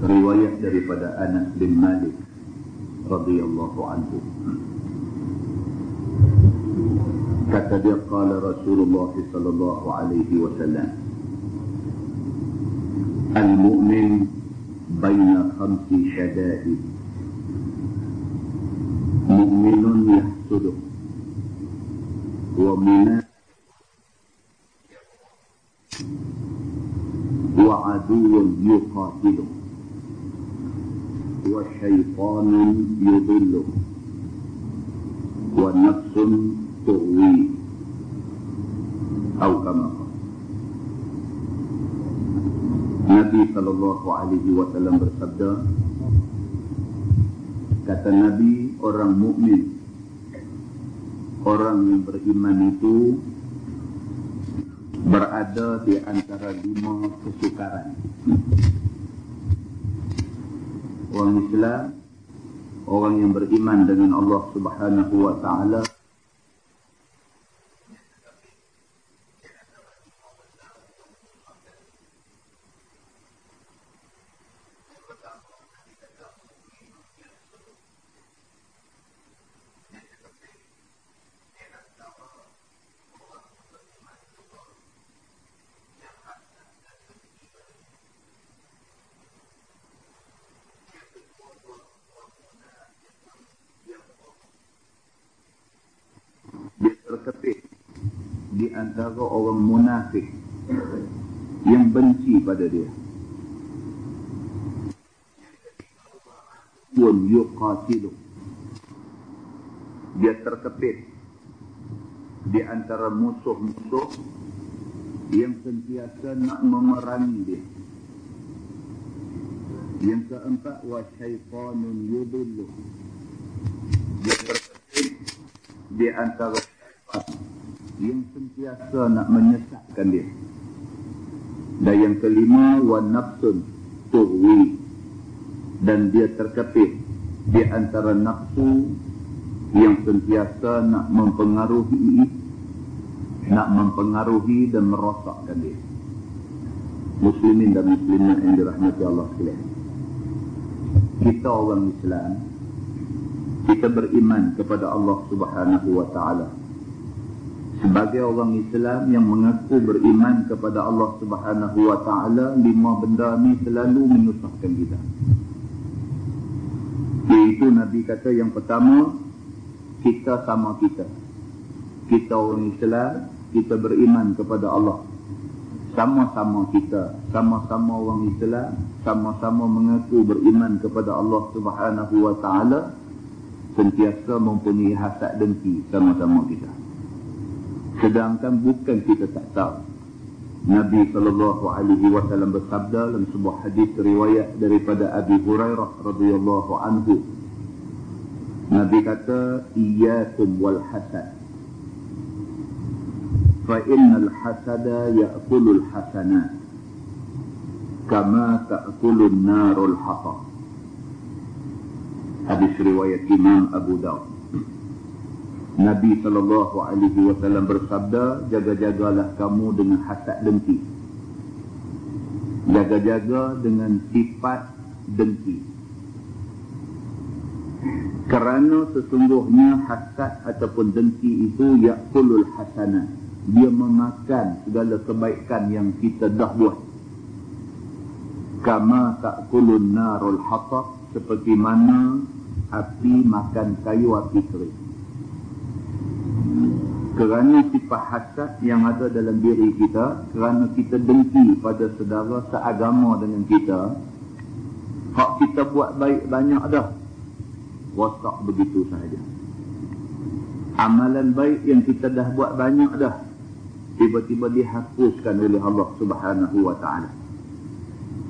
riwayat daripada Anas bin Malik radhiyallahu anhu. Kata dia, qala Rasulullah sallallahu alaihi wasallam, al-mu'min baina khamsi syada'id, mu'minun yahsuduh wa minat wa aduun yuqatiluh wa syaitanun yudilluh wa nafsun tuwi atau kama Nabi sallallahu alaihi wasallam bersabda, kata Nabi, orang mukmin, orang yang beriman itu berada di antara 5 kesukaran. Orang Islam, orang yang beriman dengan Allah Subhanahu wa taala, dia terkepit di antara orang munafik yang benci pada dia. Wal yuqatilu, dia terkepit di antara musuh-musuh yang sentiasa nak memerangi dia. Yang keempat, wa syaitanun yudilluh, dia terkepit di antara yang sentiasa nak menyesatkan dia. Dan yang kelima, wa nafsun tuwi, dan dia terkepit di antara nafsu yang sentiasa nak mempengaruhi dan merosakkan dia. Muslimin dan muslimat yang dirahmati Allah sekalian, kita orang Islam, kita beriman kepada Allah Subhanahu wa taala. Sebagai orang Islam yang mengaku beriman kepada Allah Subhanahu wa taala, 5 benda ni selalu menyusahkan kita. Iaitu Nabi kata yang pertama, kita sama kita. Kita orang Islam, kita beriman kepada Allah. Sama-sama kita, sama-sama orang Islam, sama-sama mengaku beriman kepada Allah Subhanahu wa taala, sentiasa mempunyai hasad dengki sama-sama kita. Sedangkan bukan kita tak tahu. Nabi SAW bersabda dalam sebuah hadis riwayat daripada Abi Hurairah radhiyallahu anhu. Nabi kata, iyyakum wal hasad, fa innal hasada ya'kulul hasanat kama ta'kulun narul hatab. Hadis riwayat Imam Abu Daud. Nabi SAW bersabda, jaga-jagalah kamu dengan hasad dengki. Jaga-jaga dengan sifat dengki. Kerana sesungguhnya hasad ataupun dengki itu ya'kulul hasanat, dia memakan segala kebaikan yang kita dah buat. Kama ta'kulun narul hatab, seperti mana api makan kayu api kering. Kerana sifat hasad yang ada dalam diri kita, kerana kita dengki pada saudara seagama dengan kita, hak kita buat baik banyak dah, rosak begitu sahaja. Amalan baik yang kita dah buat banyak dah, tiba-tiba dihapuskan oleh Allah Subhanahu wa taala.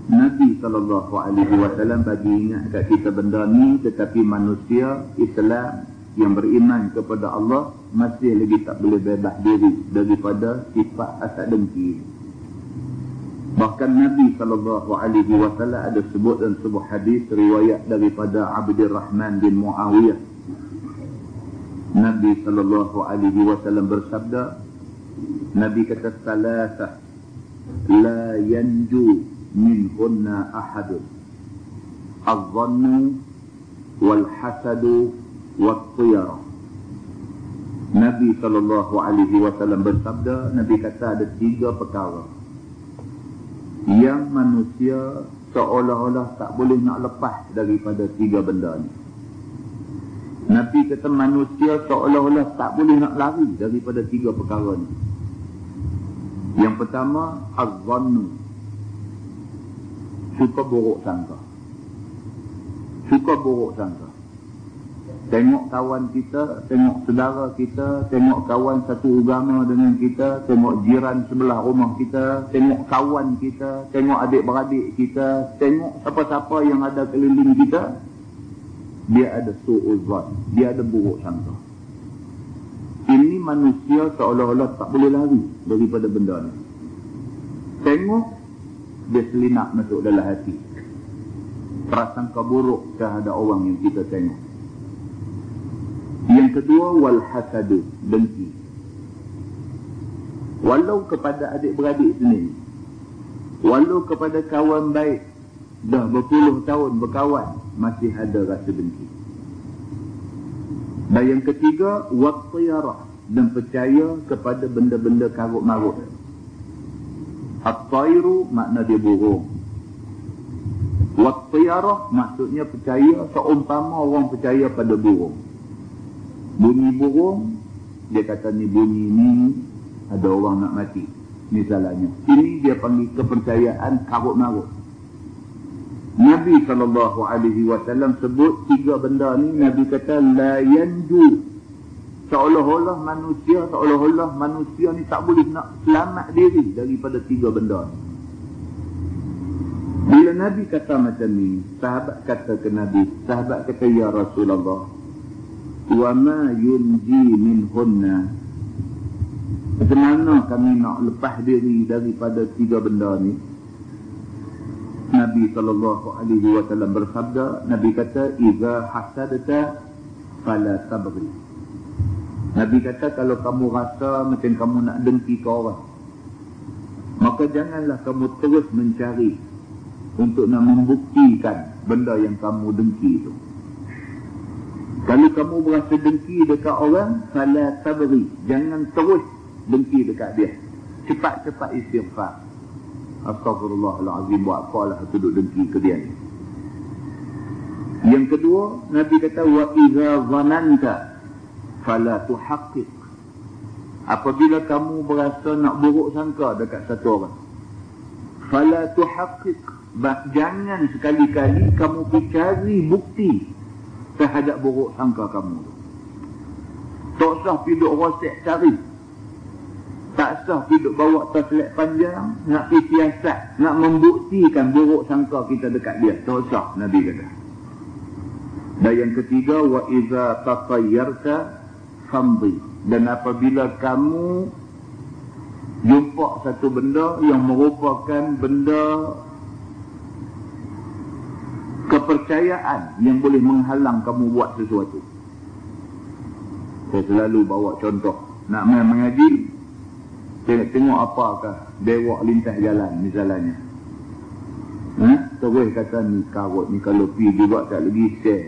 Nabi SAW bagi ingat kat kita benda ni, tetapi manusia Islam yang beriman kepada Allah masih lagi tak boleh bebas diri daripada sifat hasad dengki. Bahkan Nabi SAW ada sebut dalam sebuah hadis riwayat daripada Abdurrahman bin Muawiyah. Nabi SAW bersabda, Nabi kata, salasah la yanju minhunna ahadun az-zannu wal hasadu wat tiyarah. Nabi SAW bersabda, Nabi kata ada 3 perkara yang manusia seolah-olah tak boleh nak lepas daripada 3 benda ni. Nabi kata manusia seolah-olah tak boleh nak lari daripada 3 perkara ni. Yang pertama, az-zannu, suka buruk sangka. Suka buruk sangka. Tengok kawan kita, tengok saudara kita, tengok kawan satu agama dengan kita, tengok jiran sebelah rumah kita, tengok kawan kita, tengok adik-beradik kita, tengok siapa-siapa yang ada keliling kita, dia ada su'uzan, dia ada buruk sangka. Ini manusia seolah-olah tak boleh lari daripada benda ni. Tengok, dia selinap masuk dalam hati. Prasangka buruk terhadap orang yang kita tengok. Yang kedua, wal hasadu, dengki. Walau kepada adik-beradik sendiri, walau kepada kawan baik, dah berpuluh tahun berkawan, masih ada rasa dengki. Dan yang ketiga, wat tiyarah, dan percaya kepada benda-benda karut-marut. At-tayru makna dia burung. Wat tiyarah maksudnya percaya seumpama orang percaya pada burung. Bunyi burung, dia kata ni bunyi ni ada orang nak mati, misalnya. Ini dia panggil kepercayaan karut-marut. Nabi SAW sebut 3 benda ni. Nabi kata la yanju, seolah-olah manusia ni tak boleh nak selamat diri daripada 3 benda ni. Bila Nabi kata macam ni, sahabat kata ke Nabi, sahabat kata, ya Rasulullah, wa ma yunji minhunna, macam mana kami nak lepas diri daripada 3 benda ni? Nabi SAW bersabda, Nabi kata, iza hasadta fala tabghi. Nabi kata, kalau kamu rasa macam kamu nak dengki ke orang, maka janganlah kamu terus mencari untuk nak membuktikan benda yang kamu dengki itu. Kalau kamu berasa dengki dekat orang, fala tabghi, jangan terus dengki dekat dia. Cepat-cepat istighfar. Astaghfirullahalazim, buat apalah duduk dengki ke dia ni. Yang kedua, Nabi kata, wa iza zananta fala tuhaqqiq. Apabila kamu berasa nak buruk sangka dekat satu orang, fala tuhaqqiq, jangan sekali-kali kamu pergi cari bukti terhadap buruk sangka kamu. Tak usah piduk rosak cari. Tak usah piduk bawa taslet panjang, nak pergi siasat, nak membuktikan buruk sangka kita dekat dia. Tak usah, Nabi kata. Dan yang ketiga, wa iza tatayyarta famdi. Dan apabila kamu jumpa satu benda yang merupakan benda kepercayaan yang boleh menghalang kamu buat sesuatu. Saya selalu bawa contoh. Nak main mengaji, tengok apakah bewak lintas jalan misalnya. Terus kata ni karut ni kalau pi juga tak lagi share.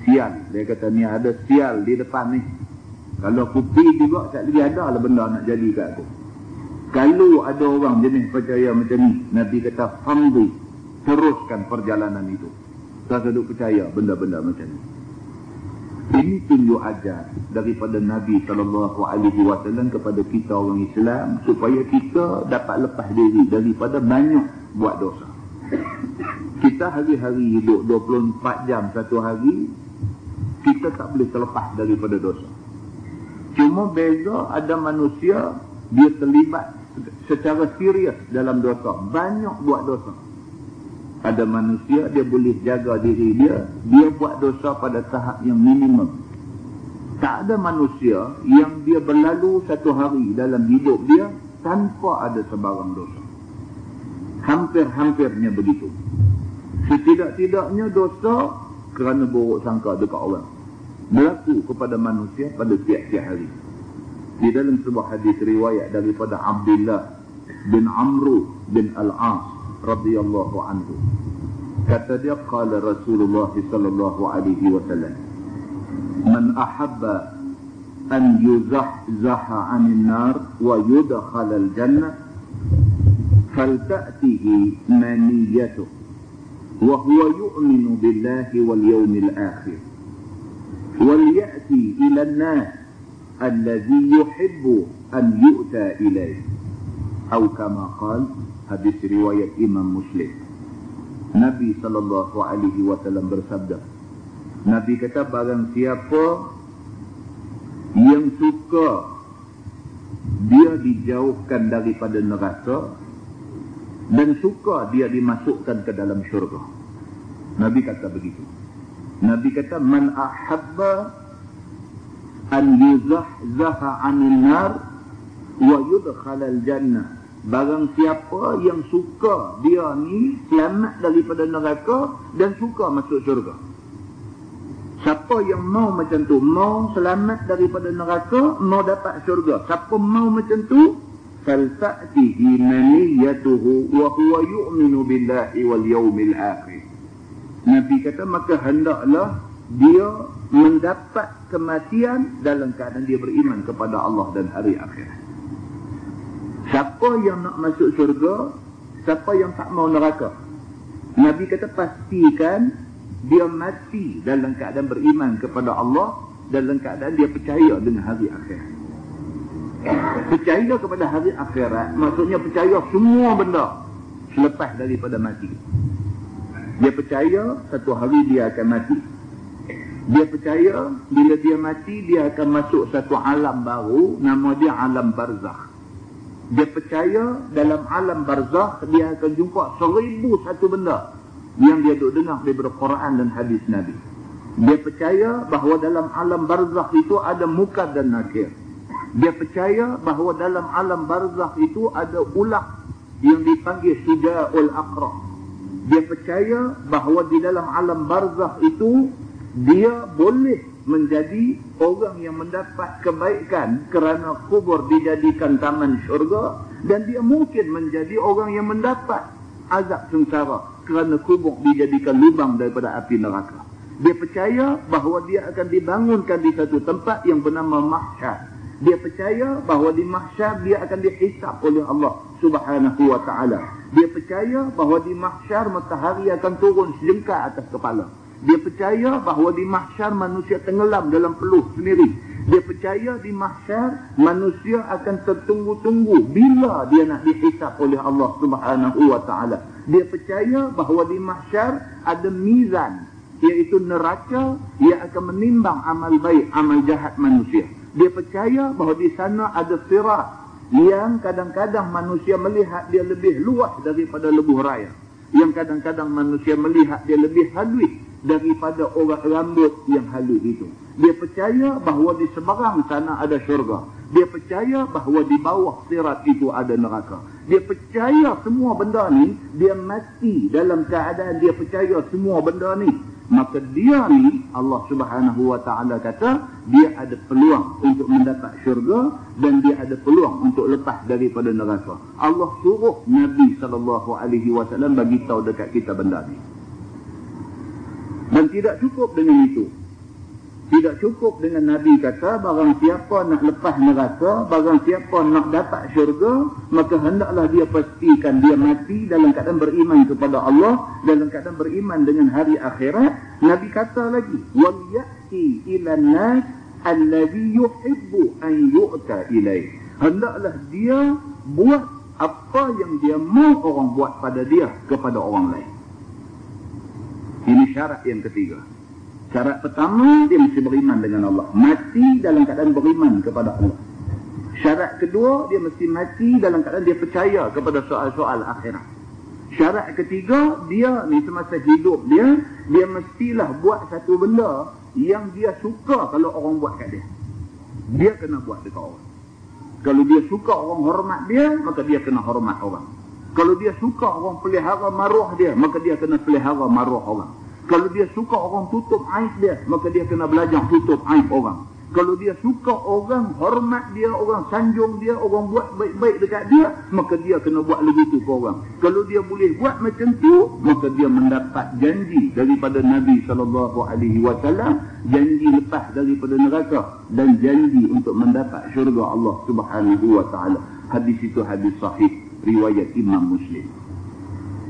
Sial. Dia kata ni ada sial di depan ni. Kalau aku pi juga tak lagi ada lah benda nak jadi kat aku. Kalau ada orang jenis percaya macam ni, Nabi kata famdi, teruskan perjalanan itu. Saya duduk percaya benda-benda macam ni. Ini tunjuk ajar daripada Nabi SAW kepada kita orang Islam, supaya kita dapat lepas diri daripada banyak buat dosa. Kita hari-hari hidup 24 jam satu hari, kita tak boleh terlepas daripada dosa. Cuma beza ada manusia, dia terlibat secara serius dalam dosa, banyak buat dosa. Ada manusia, dia boleh jaga diri dia, dia buat dosa pada tahap yang minimum. Tak ada manusia yang dia berlalu satu hari dalam hidup dia tanpa ada sebarang dosa. Hampir-hampirnya begitu. Setidak-tidaknya dosa kerana buruk sangka dekat orang berlaku kepada manusia pada tiap-tiap hari. Di dalam sebuah hadis riwayat daripada Abdullah bin Amru bin Al-As radhiyallahu anhu. Kata dia, qala Rasulullah sallallahu alaihi wasallam, man ahabba an yuzahzaha 'anil nar wa yudkhala al-jannah falta'tihi maniyatuhu wa huwa yu'minu billahi wal yawmil akhir wal ya'ti ila an-nas alladhi yuhibbu an yu'ta ilayhi, atau kama qala, hadis riwayat Imam Muslim. Nabi SAW bersabda, Nabi kata, barang siapa yang suka dia dijauhkan daripada neraka dan suka dia dimasukkan ke dalam syurga. Nabi kata begitu. Nabi kata, man ahabba an yuzahzaha 'anil nar wa yudkhala al-jannah. Barang siapa yang suka dia ni selamat daripada neraka dan suka masuk syurga. Siapa yang mau macam tu, mau selamat daripada neraka, mau dapat syurga. Siapa mau macam tu, falta'tihi maniyatuhu wa huwa yu'minu billahi wal yawmil akhir. Nabi kata, maka hendaklah dia mendapat kematian dalam keadaan dia beriman kepada Allah dan hari akhirat. Siapa yang nak masuk syurga, siapa yang tak mau neraka. Nabi kata, pastikan dia mati dalam keadaan beriman kepada Allah, dalam keadaan dia percaya dengan hari akhirat. Percaya kepada hari akhirat maksudnya percaya semua benda selepas daripada mati. Dia percaya satu hari dia akan mati. Dia percaya bila dia mati dia akan masuk satu alam baru, nama dia alam barzakh. Dia percaya dalam alam barzakh dia akan jumpa 1001 benda yang dia duk dengar daripada Quran dan hadis Nabi. Dia percaya bahawa dalam alam barzakh itu ada munkar dan nakir. Dia percaya bahawa dalam alam barzakh itu ada ular yang dipanggil Suja'ul Aqra. Dia percaya bahawa di dalam alam barzakh itu dia boleh menjadi orang yang mendapat kebaikan kerana kubur dijadikan taman syurga, dan dia mungkin menjadi orang yang mendapat azab sengsara kerana kubur dijadikan lubang daripada api neraka. Dia percaya bahawa dia akan dibangunkan di satu tempat yang bernama mahsyar. Dia percaya bahawa di mahsyar dia akan dihisap oleh Allah Subhanahu wa ta'ala. Dia percaya bahawa di mahsyar matahari akan turun sejengkal atas kepala. Dia percaya bahawa di mahsyar manusia tenggelam dalam peluh sendiri. Dia percaya di mahsyar manusia akan tertunggu-tunggu bila dia nak dihisap oleh Allah Subhanahu wa ta'ala. Dia percaya bahawa di mahsyar ada mizan, iaitu neraca yang akan menimbang amal baik, amal jahat manusia. Dia percaya bahawa di sana ada sirat yang kadang-kadang manusia melihat dia lebih luas daripada lebuh raya. Yang kadang-kadang manusia melihat dia lebih halus daripada orang rambut yang halus itu. Dia percaya bahawa di seberang sana ada syurga. Dia percaya bahawa di bawah sirat itu ada neraka. Dia percaya semua benda ni, dia mati dalam keadaan dia percaya semua benda ni. Maka dia ni, Allah Subhanahu wa ta'ala kata, dia ada peluang untuk mendapat syurga dan dia ada peluang untuk lepas daripada neraka. Allah suruh Nabi SAW bagi tahu dekat kita benda ni. Dan tidak cukup dengan itu. Tidak cukup dengan Nabi kata, barang siapa nak lepas neraka, barang siapa nak dapat syurga, maka hendaklah dia pastikan dia mati dalam keadaan beriman kepada Allah, dalam keadaan beriman dengan hari akhirat. Nabi kata lagi, wal ya'ti ilan nas alladhi yuhibbu an yu'ta ilaih. Hendaklah dia buat apa yang dia mau orang buat pada dia kepada orang lain. Ini syarat yang ketiga. Syarat pertama, dia mesti beriman dengan Allah. Mati dalam keadaan beriman kepada Allah. Syarat kedua, dia mesti mati dalam keadaan dia percaya kepada soal-soal akhirat. Syarat ketiga, dia ni semasa hidup dia mestilah buat satu benda yang dia suka kalau orang buat kat dia. Dia kena buat dekat orang. Kalau dia suka orang hormat dia, maka dia kena hormat orang. Kalau dia suka orang pelihara maruah dia, maka dia kena pelihara maruah orang. Kalau dia suka orang tutup aib dia, maka dia kena belajar tutup aib orang. Kalau dia suka orang hormat dia, orang sanjung dia, orang buat baik-baik dekat dia, maka dia kena buat begitu ke orang. Kalau dia boleh buat macam tu, maka dia mendapat janji daripada Nabi SAW, janji lepas daripada neraka dan janji untuk mendapat syurga Allah Subhanahu wa taala. Hadis itu hadis sahih riwayat Imam Muslim.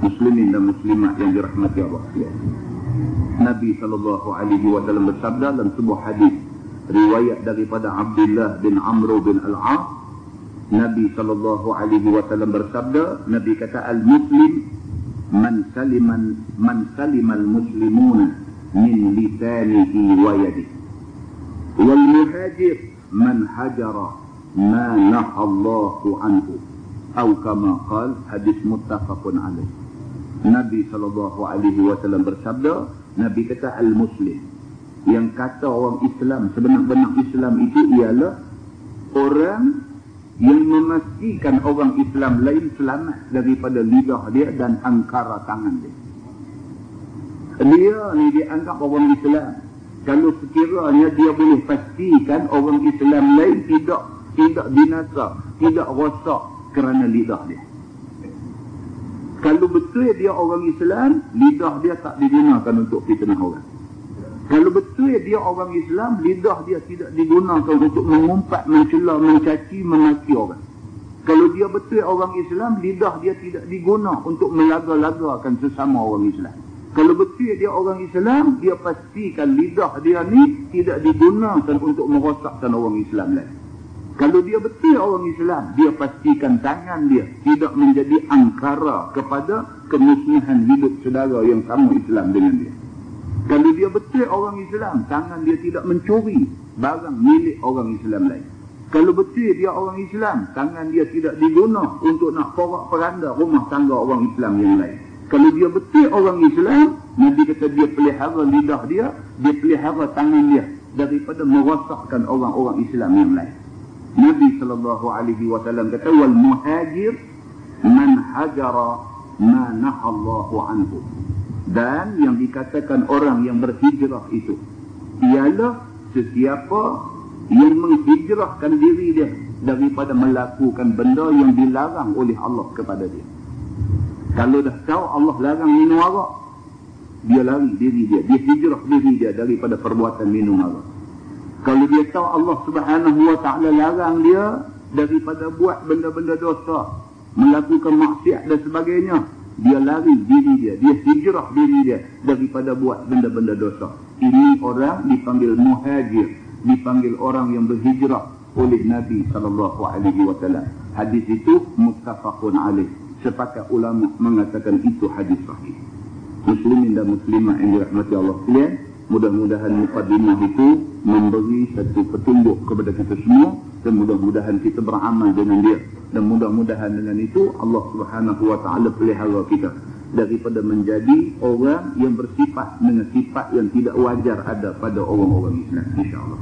Muslimin dan muslimat yang dirahmati Allah sekalian. Nabi SAW bersabda dalam sebuah hadis riwayat daripada Abdullah bin Amr bin Al-As. Nabi SAW bersabda, Nabi kata, al-muslim man salimal muslimuna min lisanihi wa yadihi, wal muhajir man hajara ma nahallahu anhu, atau kama qala, hadis muttafaqun alaih. Nabi SAW bersabda, Nabi kata al-muslim, yang kata orang Islam, sebenar-benar Islam itu ialah orang yang memastikan orang Islam lain selamat daripada lidah dia dan angkara tangan dia. Dia ni dianggap orang Islam. Kalau sekiranya dia boleh pastikan orang Islam lain tidak binasa, tidak rosak kerana lidah dia. Kalau betul dia orang Islam, lidah dia tak digunakan untuk fitnah orang. Kalau betul dia orang Islam, lidah dia tidak digunakan untuk mengumpat, mencela, mencaci, memaki orang. Kalau dia betul orang Islam, lidah dia tidak digunakan untuk melaga-lagakan sesama orang Islam. Kalau betul dia orang Islam, dia pastikan lidah dia ni tidak digunakan untuk merosakkan orang Islam lain. Kalau dia betul orang Islam, dia pastikan tangan dia tidak menjadi angkara kepada kemusnahan hidup saudara yang sama Islam dengan dia. Kalau dia betul orang Islam, tangan dia tidak mencuri barang milik orang Islam lain. Kalau betul dia orang Islam, tangan dia tidak diguna untuk nak porak-poranda rumah tangga orang Islam yang lain. Kalau dia betul orang Islam, Nabi kata dia pelihara lidah dia pelihara tangan dia daripada merosakkan orang-orang Islam yang lain. Nabi SAW kata, wal muhajir man hajara ma nahallahu anhu. Dan yang dikatakan orang yang berhijrah itu ialah sesiapa yang menghijrahkan diri dia daripada melakukan benda yang dilarang oleh Allah kepada dia. Kalau dah tahu Allah larang minum arak, dia lari diri dia hijrah diri dia daripada perbuatan minum arak. Kalau dia tahu Allah Subhanahu wa taala larang dia daripada buat benda-benda dosa, melakukan maksiat dan sebagainya, dia lari diri dia hijrah diri dia daripada buat benda-benda dosa. Ini orang dipanggil muhajir, dipanggil orang yang berhijrah oleh Nabi SAW. Hadis itu muttafaqun alaih. Sepakat ulama mengatakan itu hadis sahih. Muslimin dan muslimat yang dirahmati Allah sekalian, mudah-mudahan mukadimah itu memberi satu petunjuk kepada kita semua, dan mudah-mudahan kita beramal dengan dia, dan mudah-mudahan dengan itu Allah Subhanahu wa taala pelihara kita daripada menjadi orang yang bersifat dengan sifat yang tidak wajar ada pada orang-orang Islam, insya-Allah.